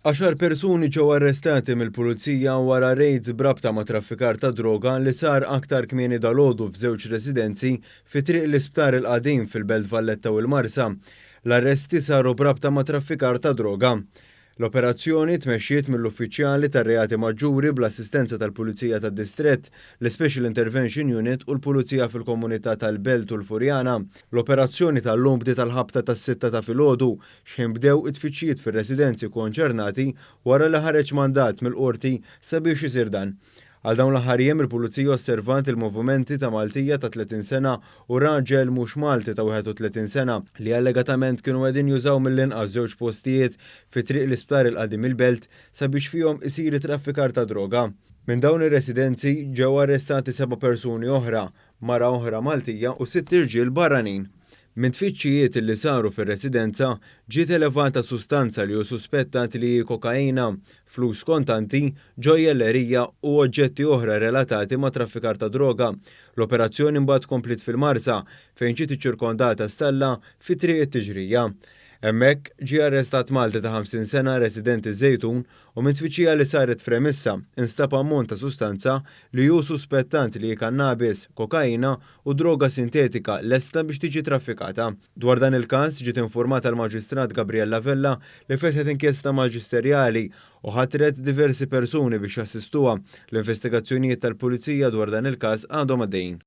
10 persuni ġew arrestati mill-pulizija wara rejd brabta ma' traffikar ta' droga li sar aktar kmieni dalgħodu f'żewġ residenzi fi triq l-Isptar il-Qadim fil-Belt Valletta u l-Marsa. L-arresti saru brabta ma' traffikar ta' droga. L-operazzjoni tmexxiet mill-uffiċjali tar-reati maġġuri bl-assistenza tal-Pulizija tad-Distrett, l-Special Intervention Unit u l-Pulizija fil-Komunità tal-Belt u l-Furjana. L-operazzjoni tal-lum bdiet tal-ħabta tas-sitta ta' filgħodu x'ejn bdew it-tfittxijiet fir-residenzi konċernati wara li ħareġ mandat mill-qorti sabiex isir dan. Għal dawn l-aħħar jiem il-Pulizija osservant il-movimenti ta' Maltija ta' 30 sena u raġel mhux Malti ta' 31 sena li allegatament kienu qegħdin jużaw mill-inqas żewġ postijiet fi triq l-Isptar il-Qadim il-Belt sabiex fihom isir traffikar ta' droga. Minn dawn ir-residenzi ġew arrestati 7 persuni oħra, mara oħra Maltija u 6 irġiel barranin. Min tfittxijiet li saru fir-residenza ġiet elevata sustanza li hu suspettat li kokaina, flus kontanti, ġojellerija u oġġetti oħra relatati ma' traffikar ta' droga. L-operazzjoni mbagħad komplit fil-Marsa fejn ġiet iċċirkondata stella fi triq it-Tiġrija. Hemmhekk ġie arrestat Malti ta' 50 sena residenti Żejtun u minn tfittxija li saret fremissa instab ammont ta' sustanza li hu suspettant li kannabis, kokaina u droga sintetika lesta biex tiġi traffikata. Dwar dan il-każ ġiet infurmata l-Maġistrat Gabriella Vella li fetħet inkjesta maġisterjali u ħatret diversi persuni biex jassistuha. L-investigazzjonijiet tal-Pulizija dwar dan il-każ għadhom għaddejjin.